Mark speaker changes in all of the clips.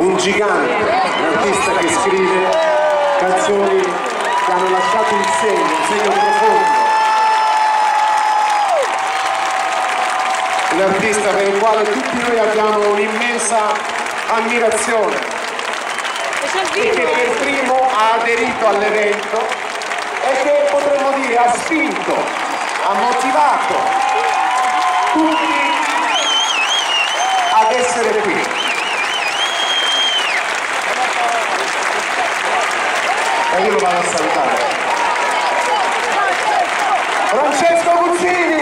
Speaker 1: un gigante, un artista che scrive canzoni che hanno lasciato un segno profondo. Un artista per il quale tutti noi abbiamo un'immensa ammirazione e che per primo ha aderito all'evento e che potremmo dire ha spinto, ha motivato tutti ad essere qui. E io lo vado a salutare. Francesco Guccini!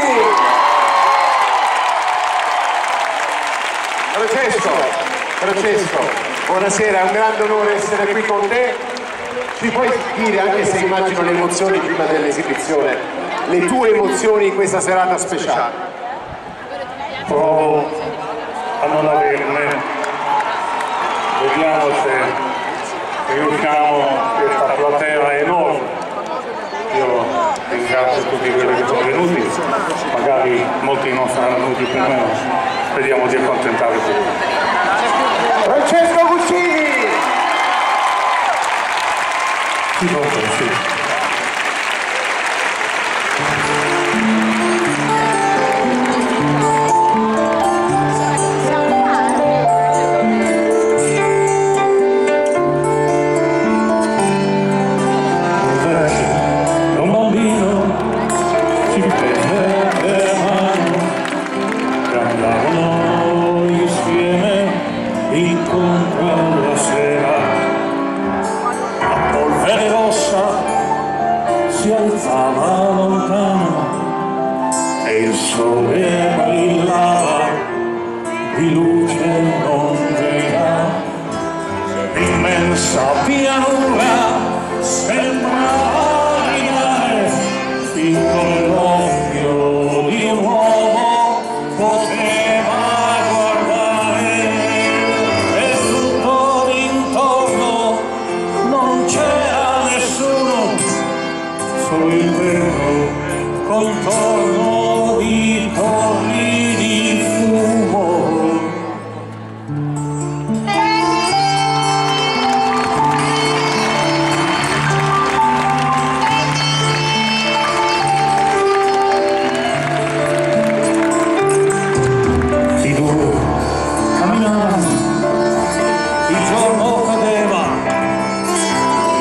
Speaker 1: Francesco, buonasera, è un grande onore essere qui con te. Ci puoi dire, anche se immagino le emozioni prima dell'esibizione, le tue emozioni in questa serata speciale?
Speaker 2: Provo a non averne, vediamo se riusciamo questa platea enorme. Io ringrazio tutti quelli che sono venuti, magari molti non saranno venuti per me, speriamo di accontentare tutti.
Speaker 1: Francesco Guccini!
Speaker 2: Sì.
Speaker 3: Si alzava lontano e il sole brillava di luce non vera, immensa pianura sembrava ridere, piccolo occhio di uomo poteva guardare e tutto intorno non c'era nessuno, solo il vento contorno di torri di fumo. I due camminavano, il giorno cadeva,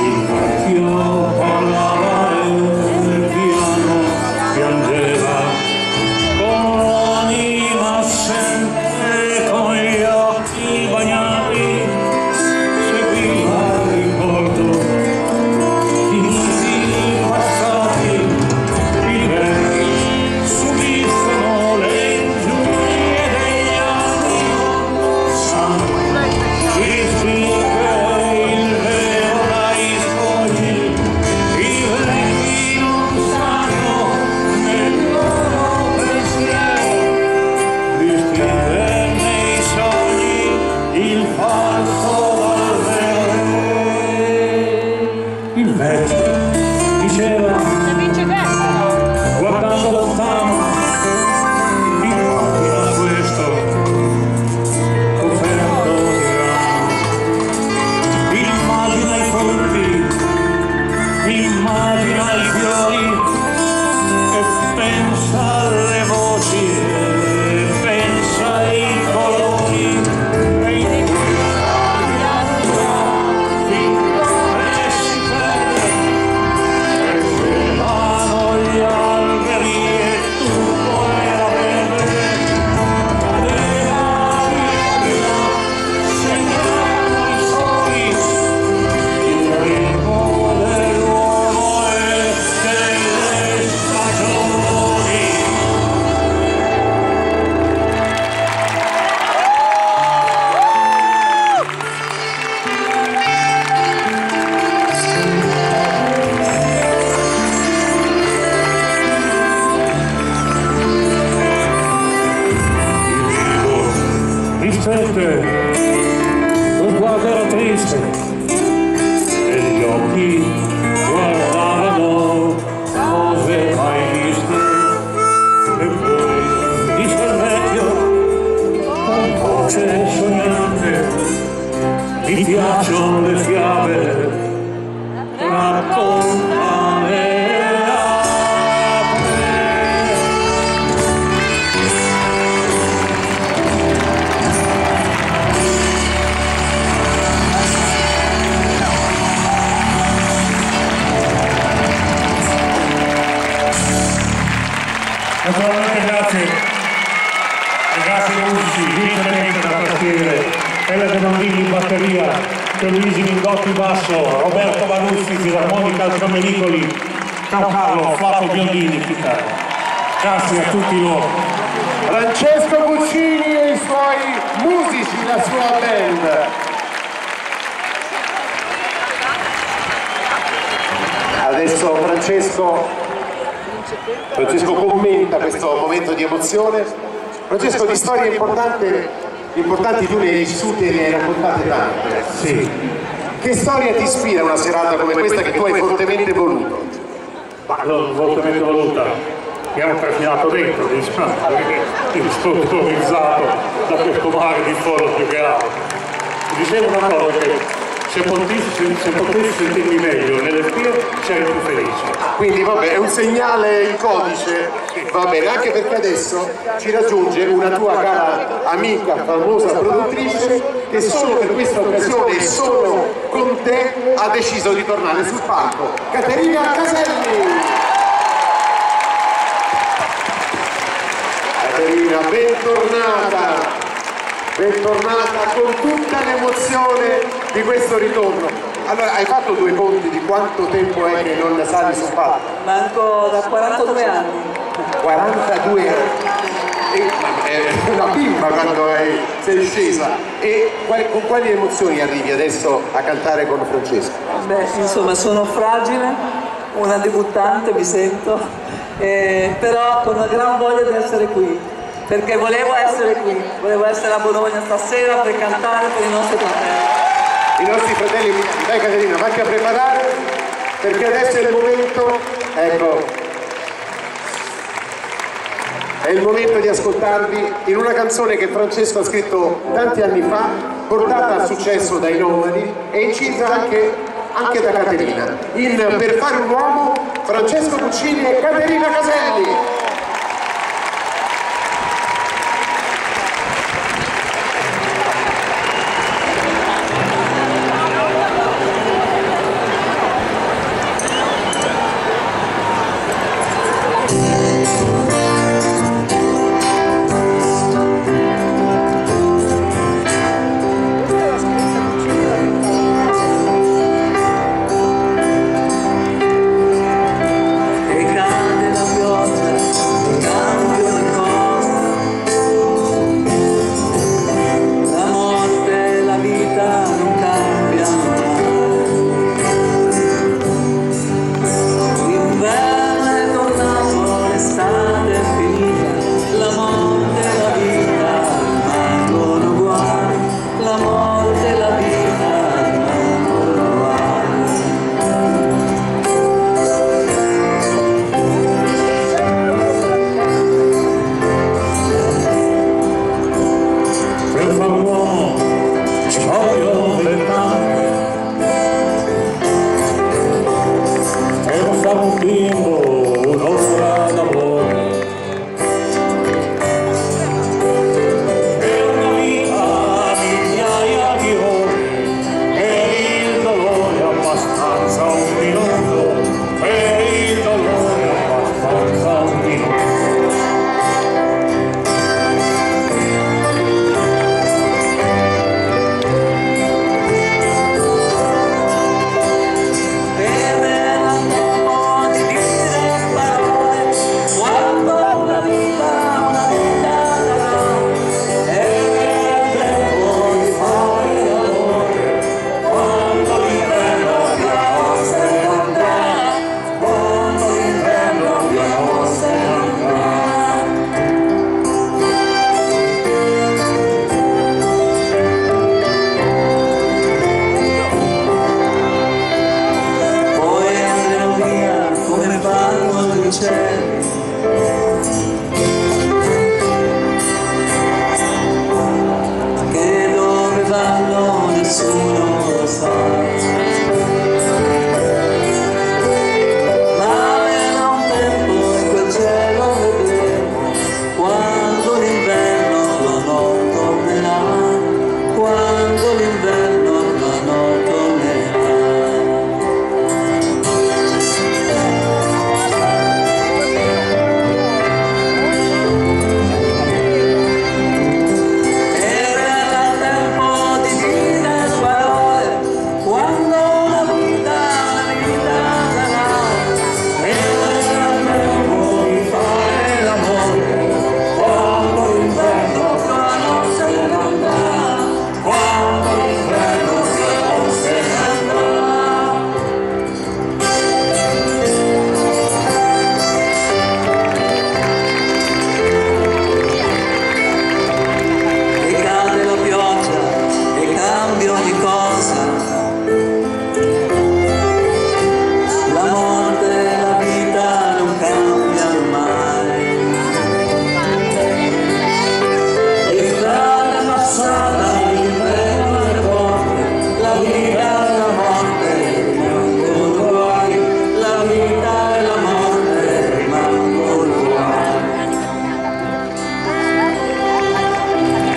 Speaker 3: il vecchio parlava e il piano piangeva, con l'anima sempre, con gli occhi bagnati, seguiva il ricordo di mesi passati, i vecchi subiscono le ingiurie degli anni, sanno distinguere il vero dai spogli, i vecchi non sanno nel loro pensiero distinguere nei sogni il falso dal vero. Il vecchio diceva, guardando lontano, immagina questo coperto di rame, immagina i frutti, immagina i fiori e pensa alle voci e pensa ai colori e in questa pianura finché si perde e celano gli alberi e tutto era verde, cadeva via segnando i soli il ritmo dell'uomo e delle stagioni. Riflette, lo sguardo era triste e gli occhi guardavano cose mai viste e poi disse il vecchio con voce sognante, mi piacciono le fiabe, raccontane a me.
Speaker 2: Naturalmente grazie ai musici, Vincenzo da tastiere, Ella De Mandini in batteria, Luigi Mingotti basso, Roberto Vanussi, fisarmonica al Camericoli, Carlo Flaco Biondini chitarra. Grazie a tutti loro.
Speaker 1: Francesco Guccini e i suoi musici, la sua band. Adesso Francesco commenta questo momento di emozione. Francesco, di storie importanti tu ne hai vissute e ne hai raccontate tante.
Speaker 2: Sì.
Speaker 1: Che storia ti ispira una serata come questa che tu hai fortemente voluto?
Speaker 2: Ma l'ho fortemente voluta. Abbiamo trascinato dentro, diciamo, perché mi sono terrorizzato da questo mare di folla più che altro. Dicevo una cosa, che se potessi sentirmi meglio nelle spie sarei più felice.
Speaker 1: Quindi vabbè, è un segnale in codice, va bene, anche perché adesso ci raggiunge una tua cara amica, famosa produttrice, che solo per questa occasione e solo con te ha deciso di tornare sul palco. Caterina Caselli! Caterina, bentornata! Bentornata con tutta l'emozione di questo ritorno. Allora, hai fatto due conti di quanto tempo è che non sali sul palco?
Speaker 4: Manco da 42 anni.
Speaker 1: 42 anni. È una bimba quando sei scesa. E con quali emozioni arrivi adesso a cantare con Francesco?
Speaker 4: Beh, insomma, sono fragile, una debuttante mi sento, però con una gran voglia di essere qui. Perché volevo essere qui, volevo essere a Bologna stasera per cantare per i nostri fratelli.
Speaker 1: I nostri fratelli, dai Caterina, vatti a preparare, perché adesso è il momento, ecco, è il momento di ascoltarvi in una canzone che Francesco ha scritto tanti anni fa, portata al successo dai Nomadi e incisa anche da Caterina. In Per fare un uomo, Francesco Guccini e Caterina Caselli.
Speaker 4: E cade la pioggia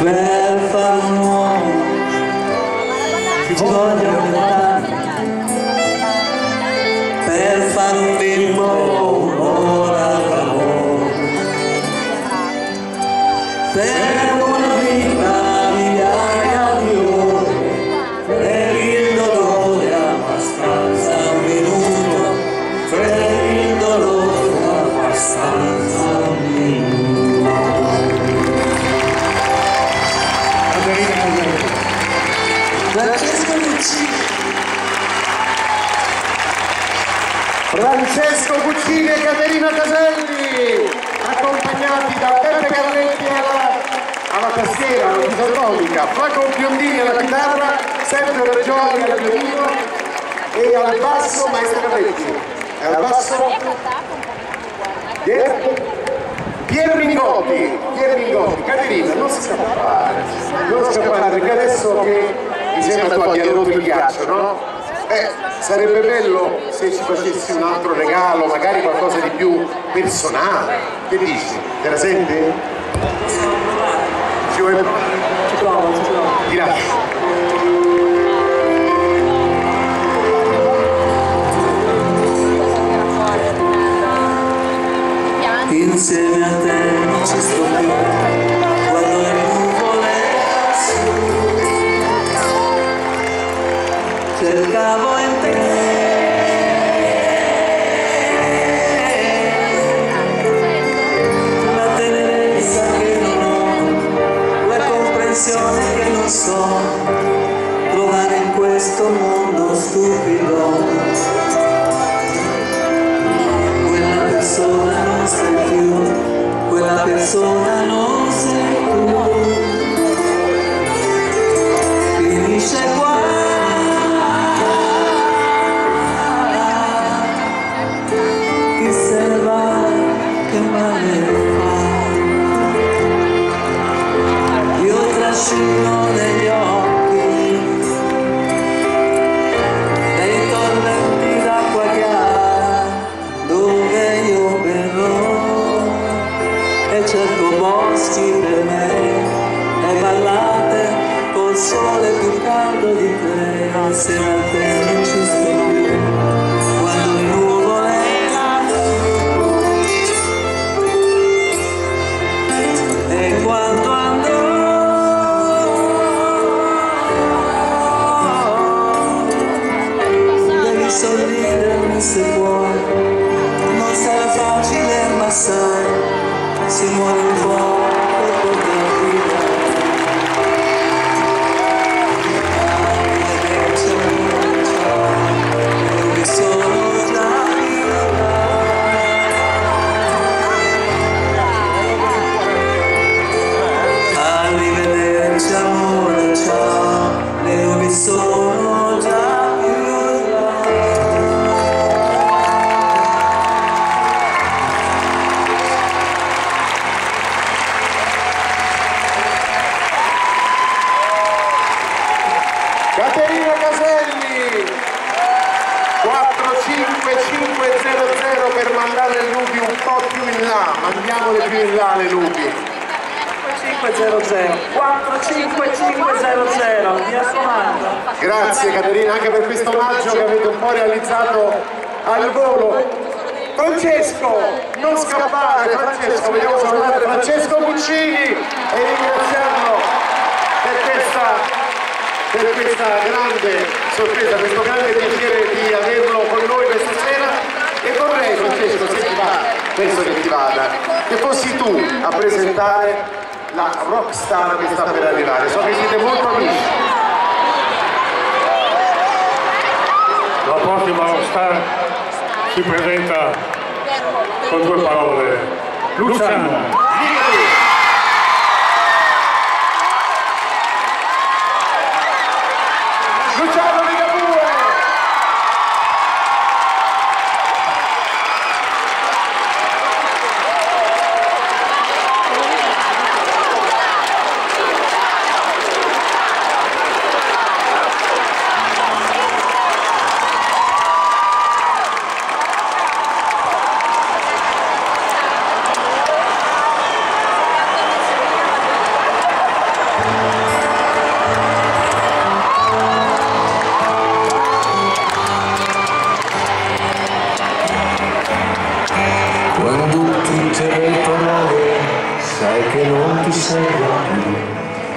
Speaker 4: per far un uomo ci vogliono 20 anni, per far un bimbo un'ora d'amore, per una vita migliaia di ore, per il dolore abbastanza un minuto, per il dolore abbastanza un minuto.
Speaker 1: Francesco Guccini e Caterina Caselli, accompagnati da Peppe Carletti alla tastiera, alla fisarmonica, Flaco Biondini alla chitarra, Sergio Reggioli al violino e al basso Maestro Carletti. E al basso Pier Mingotti. Caterina, non scappare perché adesso che insieme a tua ti hai rotto il ghiaccio, no? Sarebbe bello se ci facessi un altro regalo, magari qualcosa di più personale. Che dici? Te la senti? Ci vuoi?
Speaker 4: Ci provo.
Speaker 1: Ti lascio.
Speaker 4: Insieme a te non ci sto più, quando le nuvole lassù, cercavo in te la tenerezza che non ho, la comprensione che non so trovare in questo mondo stupido. Quella persona non sei più, quella persona non sei più, finisce qua. Chi se ne va, che male fa? Io trascino negli occhi dei torrenti d'acqua chiara dove io berrò e cerco boschi per me e ballate col sole più caldo di te. Insieme a te non ci sto più, quando le nuvole lassù, e quando andrò devi sorridermi se vuoi, non sarà facile ma sai, si muore un po' per poter vivere. Io sono già arrivederci amore, ciao, le nubi sono già più là.
Speaker 1: Caterina Caselli 45500 per mandare le nubi un po' più in là, mandiamole più in là le nubi.
Speaker 4: 45500, mi raccomando.
Speaker 1: Grazie Caterina anche per questo omaggio che avete un po' realizzato al volo. Francesco, non scappare Francesco, vogliamo salutare Francesco Guccini e ringraziarlo per questa grande sorpresa, questo grande piacere di averlo con noi questa sera. E vorrei Francesco, se ti va, penso che ti vada, che fossi tu a presentare la rockstar che sta per arrivare. So che siete molto amici.
Speaker 2: La prossima rockstar si presenta con 2 parole. Luciano.
Speaker 1: Luciano Ligabue!
Speaker 3: Quando tutte le parole sai che non ti servono più,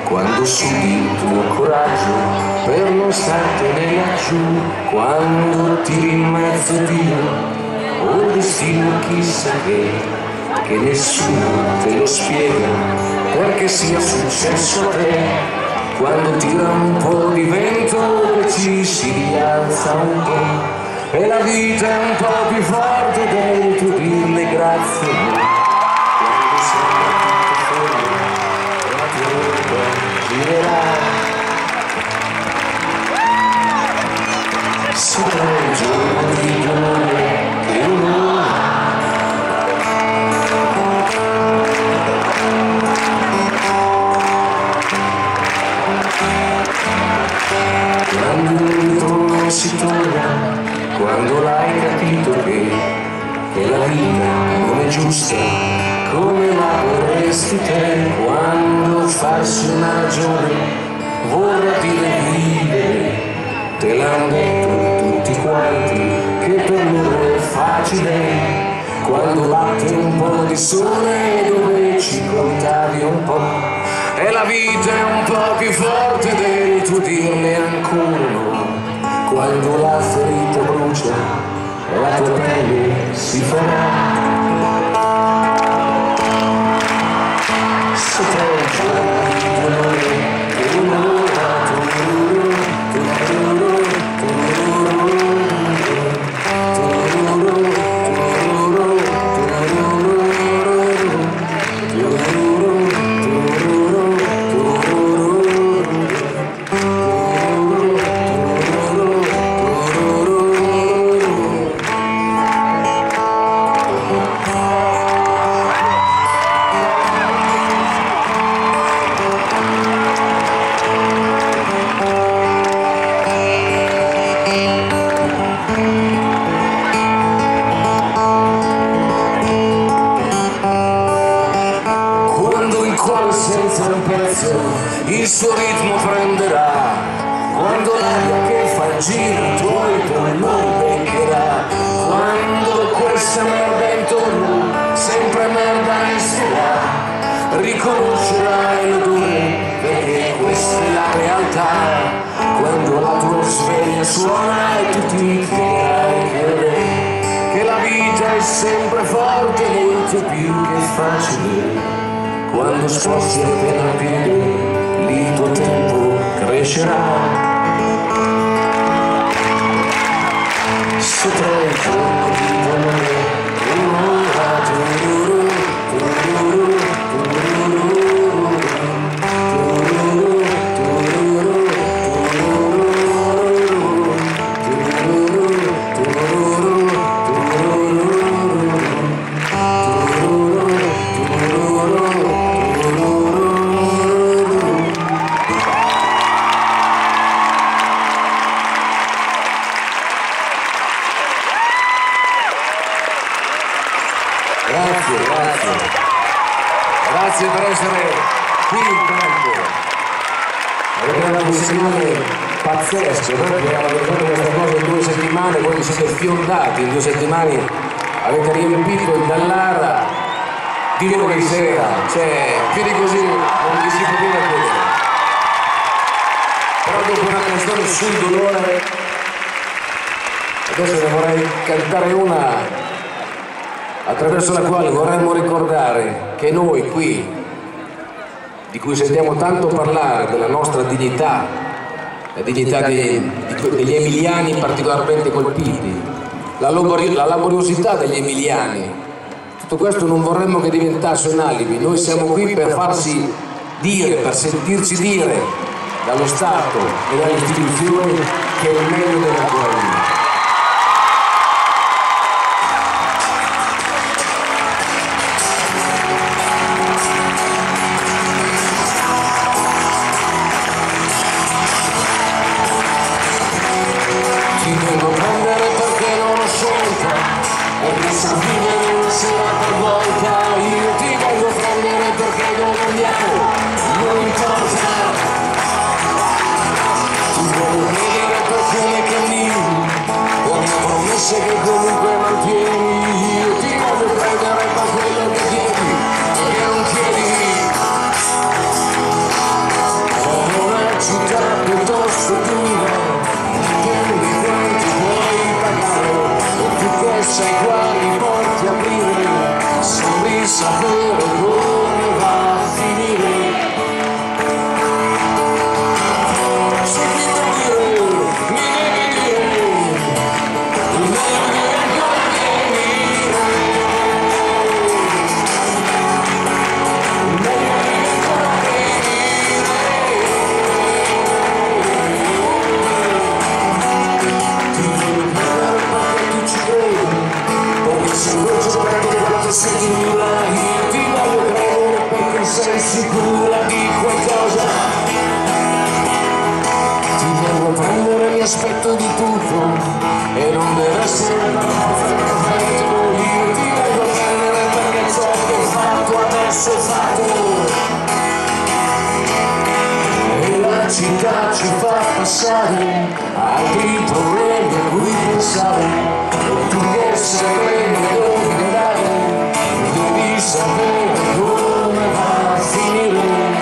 Speaker 3: quando sudi il tuo coraggio per non startene laggiù, quando tiri in mezzo a Dio o il destino chissà che nessuno te lo spiega perché sia successo a te, quando tira un po' di vento e ci si rialza un po'. E la vita è un po' più forte del tuo dirle grazie. Quando sembra tutto fermo, la tua vita girerà. Sarà il giorno di dolore che uno quando il ritorno si torna, quando l'hai capito che la vita non è giusta come la vorresti te, quando farsi una ragione vorrà dire vivere, te l'hanno detto tutti quanti che per loro è facile, quando batte un po' di sole dove ci contavi un po', e la vita è un po' più forte del tuo dirle ancora no. Quando la ferita brucia, la tua pelle si farà. Se te il giorno di dolore che un'ora senza un pezzo il suo ritmo prenderà, quando l'aria che fa il giro i tuoi polmoni beccherà, quando questa merda intorno sempre merda resterà, riconoscerai l'odore perché questa è la realtà, quando la tua sveglia suona e tu ti chiederai che la vita è sempre forte, molto più che facile. Quando sposti appena il piede, lì il tuo tempo crescerà. Se te il giorno di dolore, un'ora, tururu, tururu, tururu, tururu, tururu, Grazie per essere qui in campo. Avete dato un segnale pazzesco, perché avete fatto questa cosa in 2 settimane, poi vi siete fiondati in 2 settimane, avete riempito il Dallara di lunedì sera, cioè più di così non vi si poteva chiedere. Però dopo una canzone sul dolore, adesso ne vorrei cantare una attraverso la quale vorremmo ricordare che noi qui, di cui sentiamo tanto parlare, della nostra dignità, la dignità degli emiliani particolarmente colpiti, la laboriosità degli emiliani, tutto questo non vorremmo che diventasse un alibi. Noi siamo qui per farsi dire, per sentirci dire dallo Stato e dalle istituzioni che è il meglio della guerra. Non importa aspetto di tutto e non deve essere perfetto. Io ti vedo bene perché ciò che ho fatto adesso è fatto. E la città ci fa passare altri problemi a cui pensare. E tu che sapere dove andare, devi sapere come va a finire.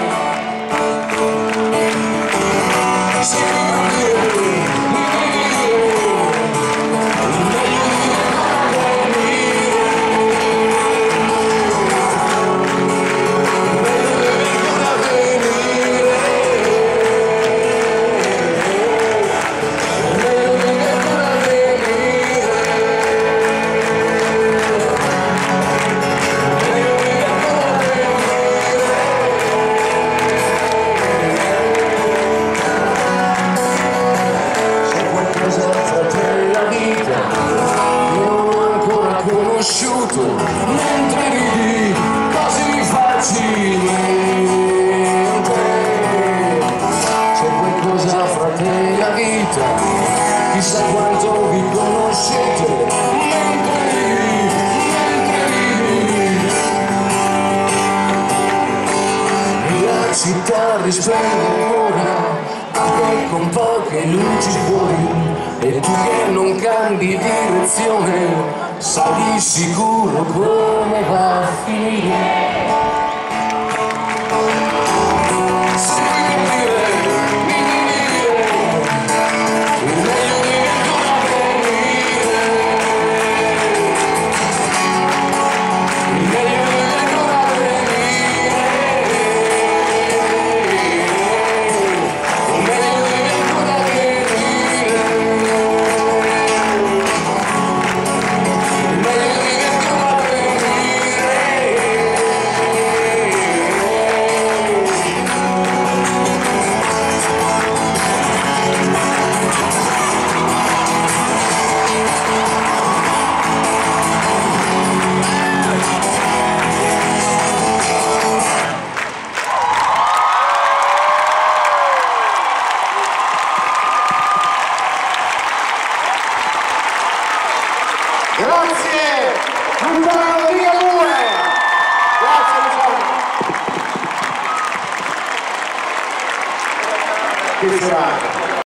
Speaker 3: Mentre ridi così facilmente, c'è qualcosa fra te e la vita, chissà quanto vi conoscete. Mentre ridi, la città risplende ora anche con poche luci fuori, e tu che non cambi direzione sai di sicuro come va a finire.
Speaker 1: Grazie Luciano Ligabue, grazie Luciano. Che serata.